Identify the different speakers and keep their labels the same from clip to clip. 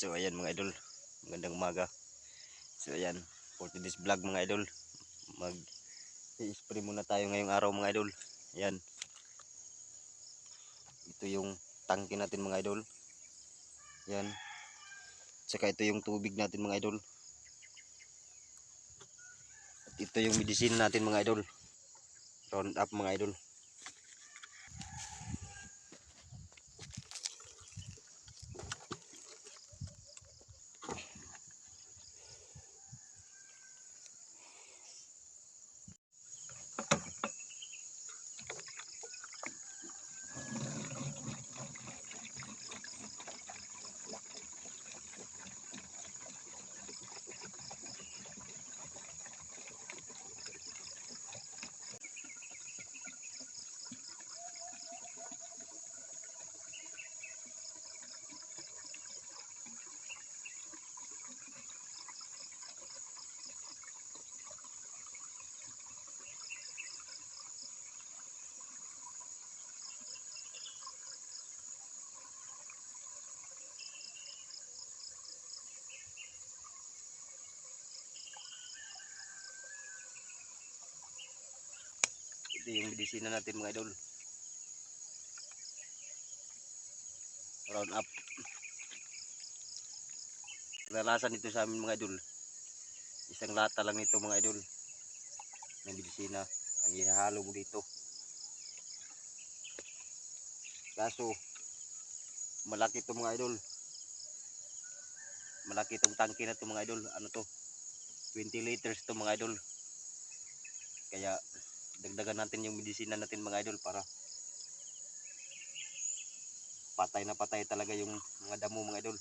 Speaker 1: So ayan mga idol, magandang umaga. So ayan, for today's vlog mga idol, mag-i-spray muna tayo ngayong araw mga idol. Ayan, ito yung tangke natin mga idol. Ayan, saka ito yung tubig natin mga idol. At ito yung medicine natin mga idol. Round up mga idol. Ito yung medicine natin mga idol. Round up. Kadalasan ito sa amin mga idol. Isang lata lang nito mga idol. Ng medisina ang ihahalo mo dito. Kaso malaki ito mga idol. Malaki itong tangke na ito mga idol. Ano to? 20 liters to mga idol. Kaya dagdagan natin yung medisina natin mga idol para patay na patay talaga yung mga damo mga idol.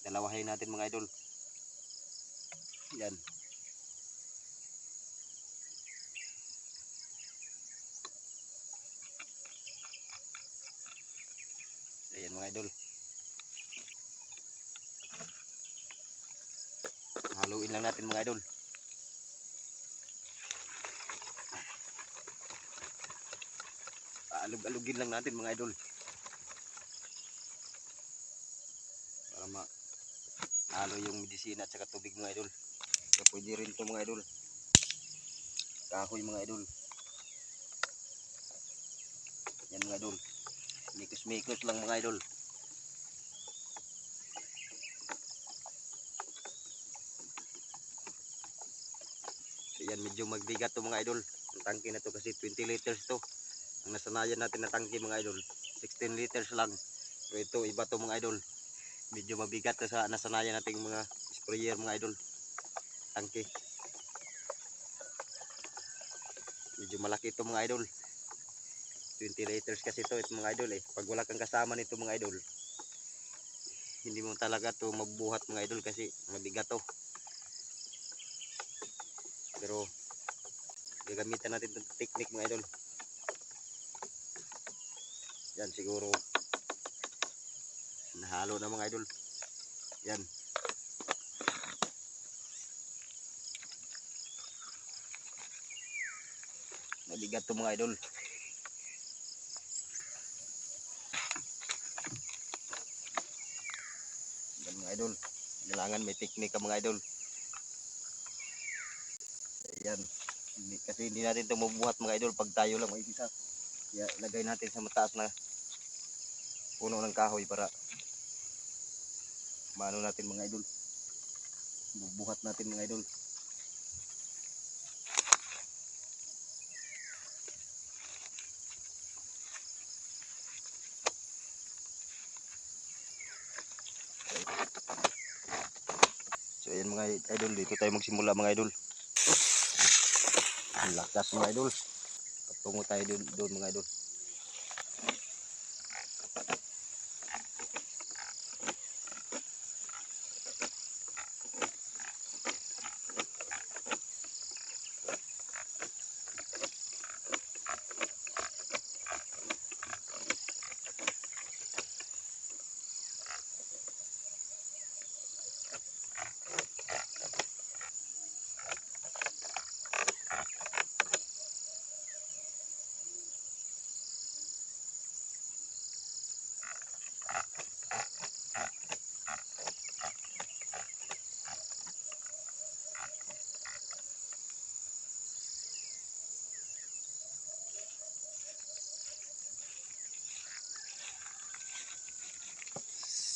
Speaker 1: Dalawahin natin mga idol. Yan. Ayan mga idol. Haluin lang natin mga idol. Alug-alugin lang natin mga idol. Para mahalo yung medisina at saka tubig mga idol. So, pwede rin ito mga idol. Kahoy mga idol. Yan mga idol. Mikos-mikos lang mga idol. So, yan medyo magbigat to mga idol. Ang tangke na to kasi 20 liters to. Ang nasanayan natin na tangke mga idol 16 liters lang. So ito iba to mga idol. Medyo mabigat sa nasanayan nating mga sprayer mga idol. Tangke. Medyo malaki ito mga idol. 20 liters kasi ito mga idol eh. Pag wala kang kasama nito mga idol, hindi mo talaga to mabuhat mga idol kasi mabigat to. Pero gagamitan natin itong technique mga idol. Yan siguro nahalo na mga idol. Yan. Mabigat to mga idol. Yan mga idol. Kailangan may technique ka mga idol. Yan. Kasi hindi natin ito mabuhat mga idol pag tayo lang may isa. Kaya lagay natin sa mataas na puno ng kahoy para maano natin mga idol. Bubuhat natin mga idol. So ayan mga idol, dito tayo magsimula mga idol. Ang lakas mga idol. Patungo tayo doon mga idol.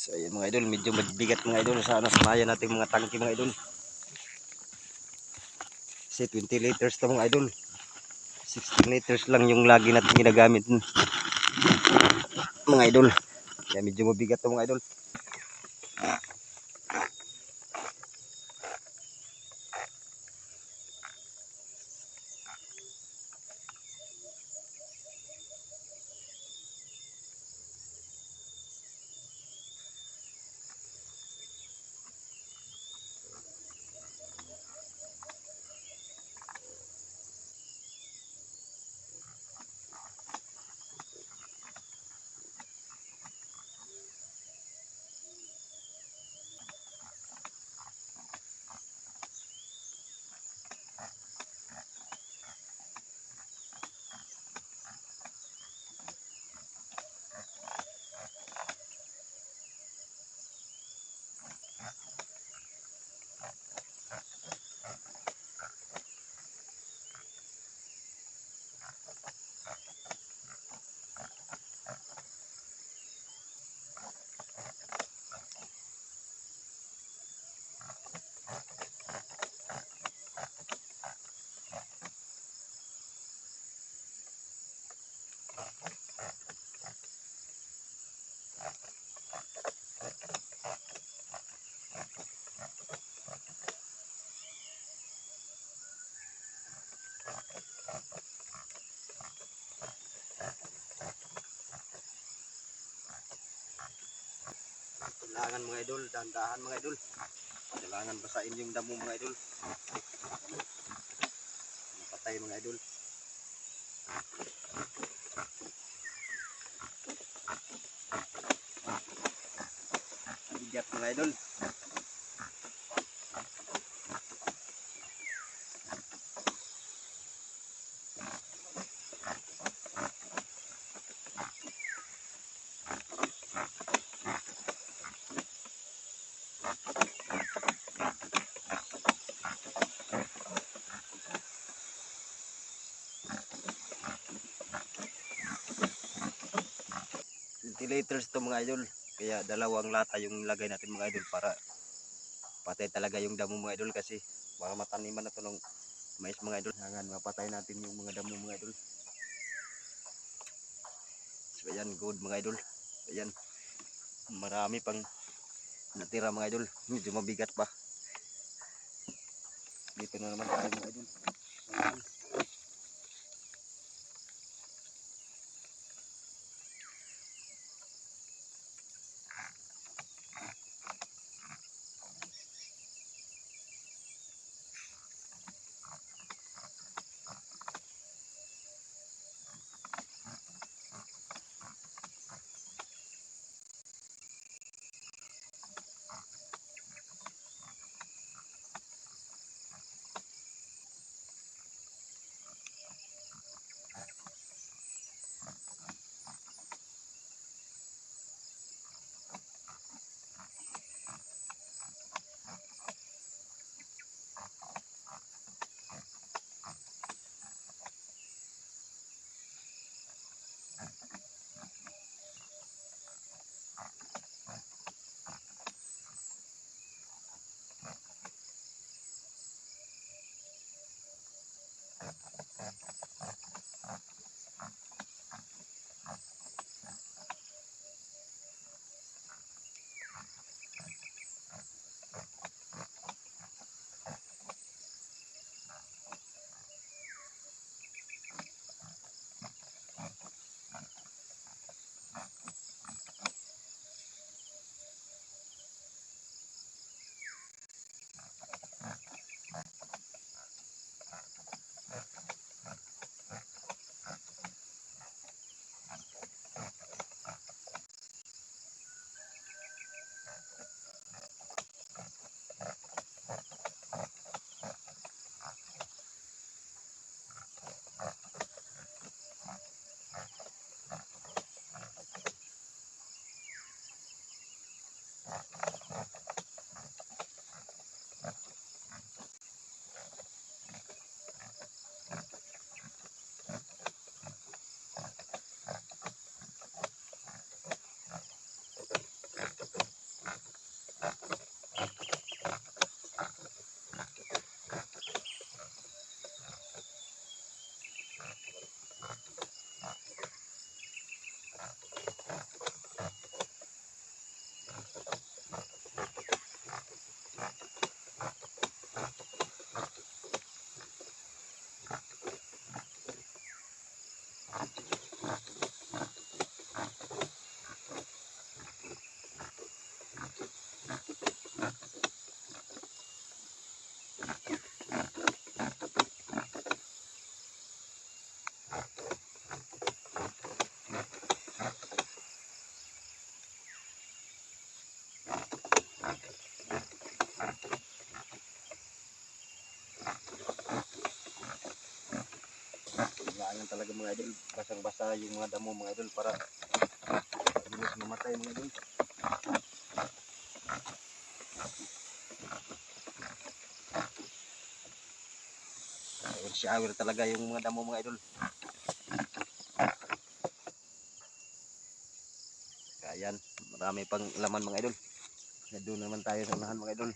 Speaker 1: So ayun mga idol, medyo mabigat mga idol. Sana sanayan natin mga tangke mga idol. Kasi 20 liters to mga idol. 16 liters lang yung lagi natin ginagamit mga idol. Kaya medyo mabigat to mga idol. Kailangan mga idol, dahan-dahan mga idol. Kailangan basain yung damo mga idol. Patay mga idol. Bigat mga idol. Liters to mga idol. Kaya dalawang lata yung lagay natin mga idol para patay talaga yung damo mga idol kasi para mataniman na to ng mais mga idol. Hangan mapatay natin yung mga damo mga idol. So ayan, good mga idol. Ayan, marami pang natira mga idol. Medyo mabigat pa. Dito na naman tayo mga idol. Ayan. kailangan talaga mga idol, basang-basa yung mga damo mga idol para bilis mamatay mga idol. Shower talaga yung mga damo mga idol. Ayan, marami pang laman mga idol. Doon naman tayo sa unahan mga idol.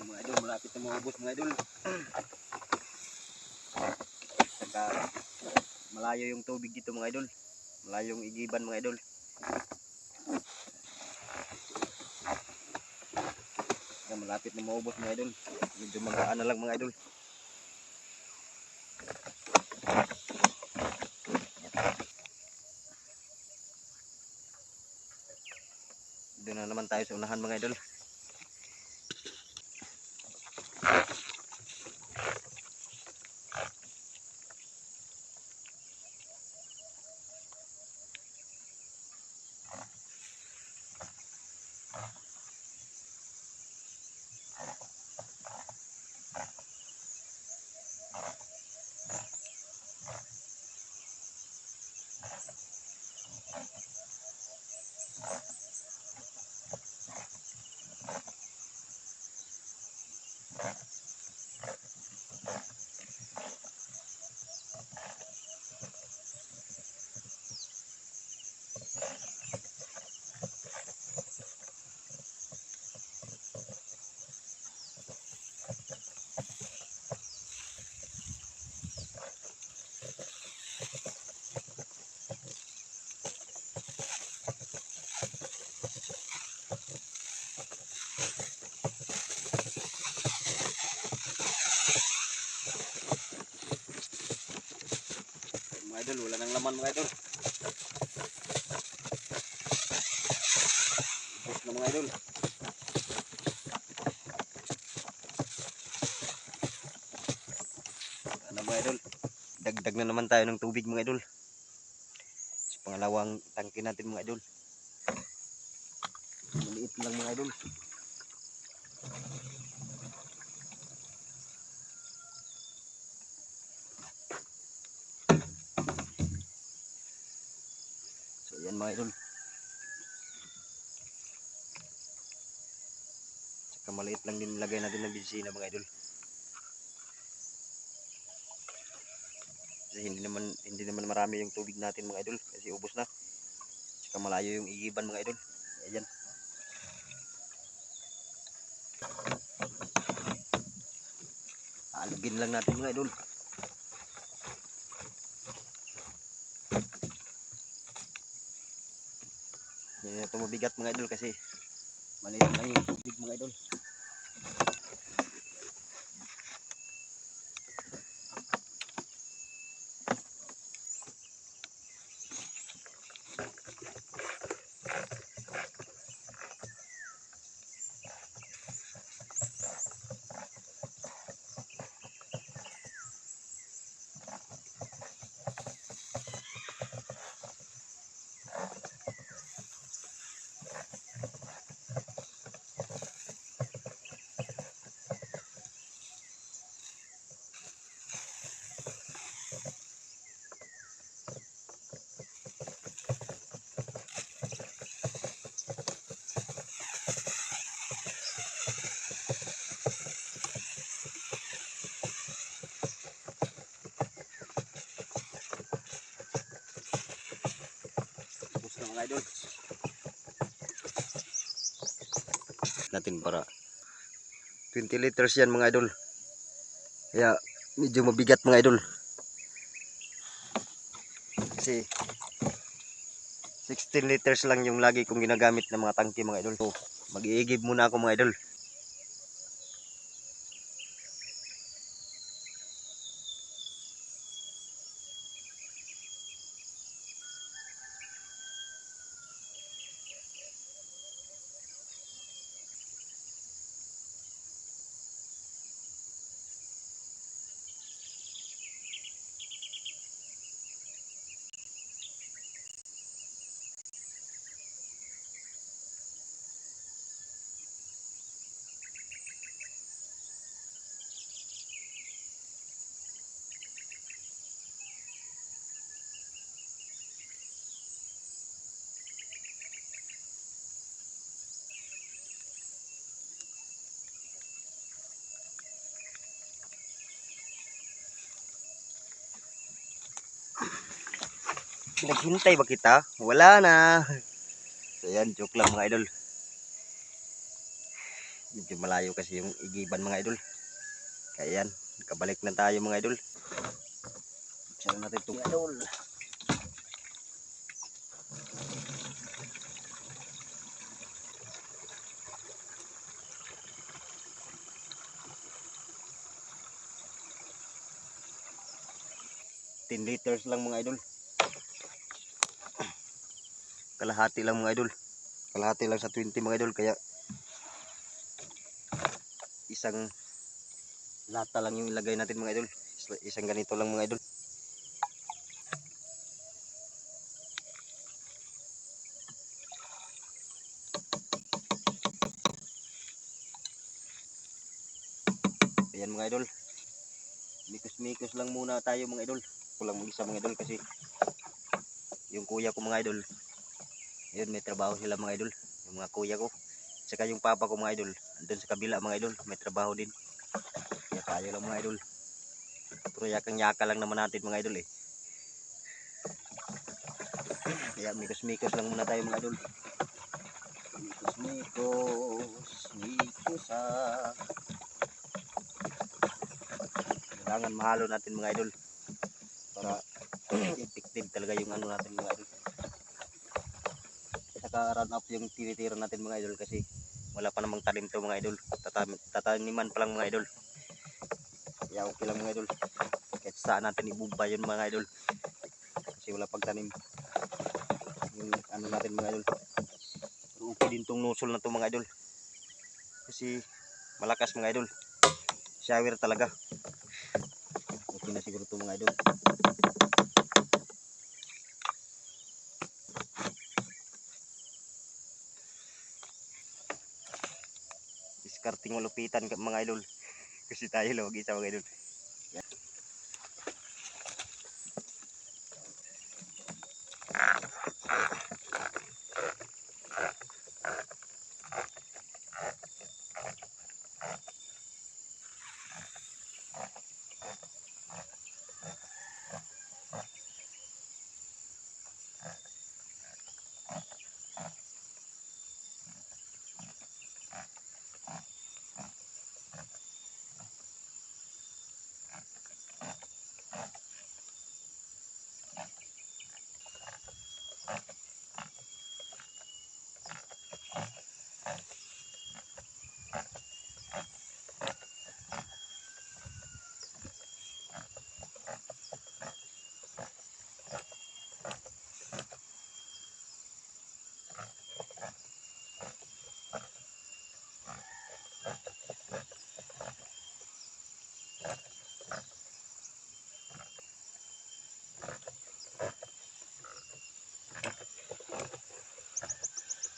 Speaker 1: Mga idol, malapit na maubos mga idol. Saka malayo yung tubig dito mga idol. Malayo yung igiban mga idol. Saka malapit na maubos mga idol. Medyo magaan na lang mga idol. Doon na naman tayo sa unahan mga idol. Mga idol, wala nang laman mga idol. Ubos na mga idol. Ano mga idol? Dagdag na naman tayo ng tubig mga idol. Sa pangalawang tangke natin mga idol. Maliit lang mga idol. So yan mga idol. Saka maliit lang din nilagay natin ng bensina mga idol. Kasi hindi naman marami yung tubig natin mga idol kasi ubos na. Saka malayo yung igiban mga idol. Ayan. Alugin lang natin mga idol. Hindi na ito mabigat mga idol kasi maliit lang yung tubig mga idol. natin para 20 liters yan mga idol. Kaya medyo mabigat mga idol. Kasi 16 liters lang yung lagi kong ginagamit ng mga tangke mga idol. So, mag-iigib muna ako mga idol. Naghintay ba kita? Wala na. So yan, joke lang mga idol. Medyo malayo kasi yung igiban mga idol. Kaya yan, kabalik na tayo mga idol. Buksan natin itong idol. Liters lang mga idol. Kalahati lang mga idol. Kalahati lang sa 20 mga idol. Kaya isang lata lang yung ilagay natin mga idol. Isang ganito lang mga idol. Ayan mga idol. Mikos-mikos lang muna tayo mga idol. Kulang mag-isa mga idol kasi yung kuya ko mga idol, yun may trabaho sila mga idol. Yung mga kuya ko. Saka yung papa ko mga idol, andun sa kabila mga idol, may trabaho din. Kaya tayo lang mga idol. Pero yakang-yaka lang naman natin mga idol eh. Kaya mikos-mikos lang muna tayo mga idol. Mikos kailangan mahalo natin mga idol para effective talaga yung ano natin mga idol. Saka run up yung tinitira natin mga idol kasi wala pa namang tanim to mga idol. Tataniman pa lang mga idol. Kaya okay lang mga idol. Kahit saan natin ibumpa yun mga idol. Kasi wala pagtanim yung ano natin mga idol. Okay din tong nusol na to mga idol. Kasi malakas mga idol. Shower talaga. Okay na siguro to mga idol. Discarding malupitan mga idol. Kasi tayo lang isa mga idol.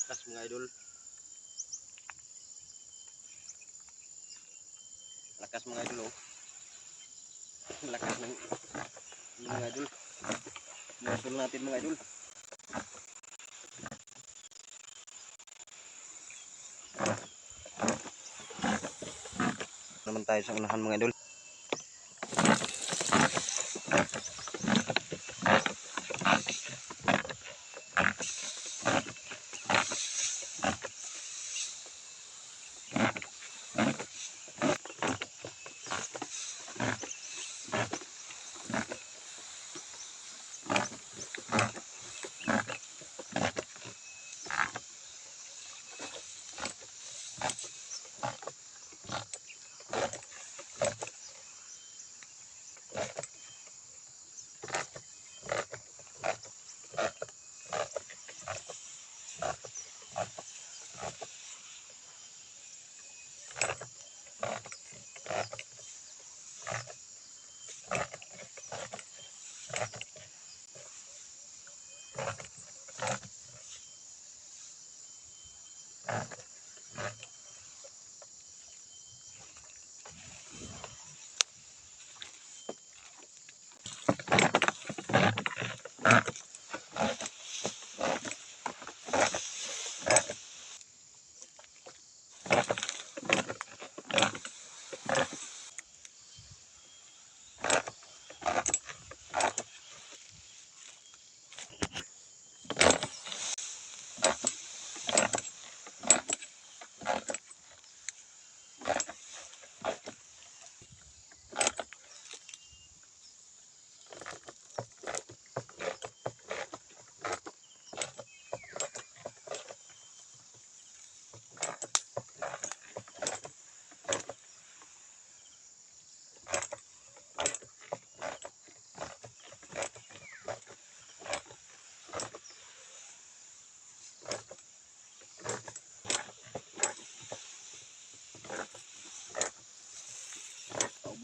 Speaker 1: Lakas mga idol. Lakas mga idol oh. Lakas ng mga idol. Muscle natin mga idol. Naman tayo sa unahan mga idol.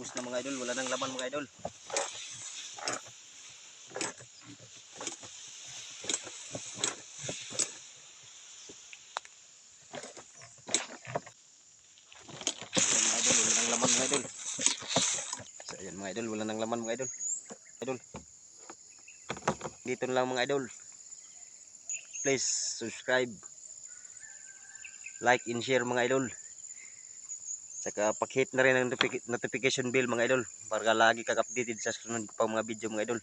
Speaker 1: ubos na mga idol, wala nang laman mga idol. Ayan, mga idol, wala nang laman mga idol. So ayan mga idol, wala nang laman mga idol. Idol. Dito na lang mga idol. Please subscribe, like and share mga idol. Saka pag-hit na rin ang notification bell mga idol para lagi kang updated sa sunod pang mga video mga idol.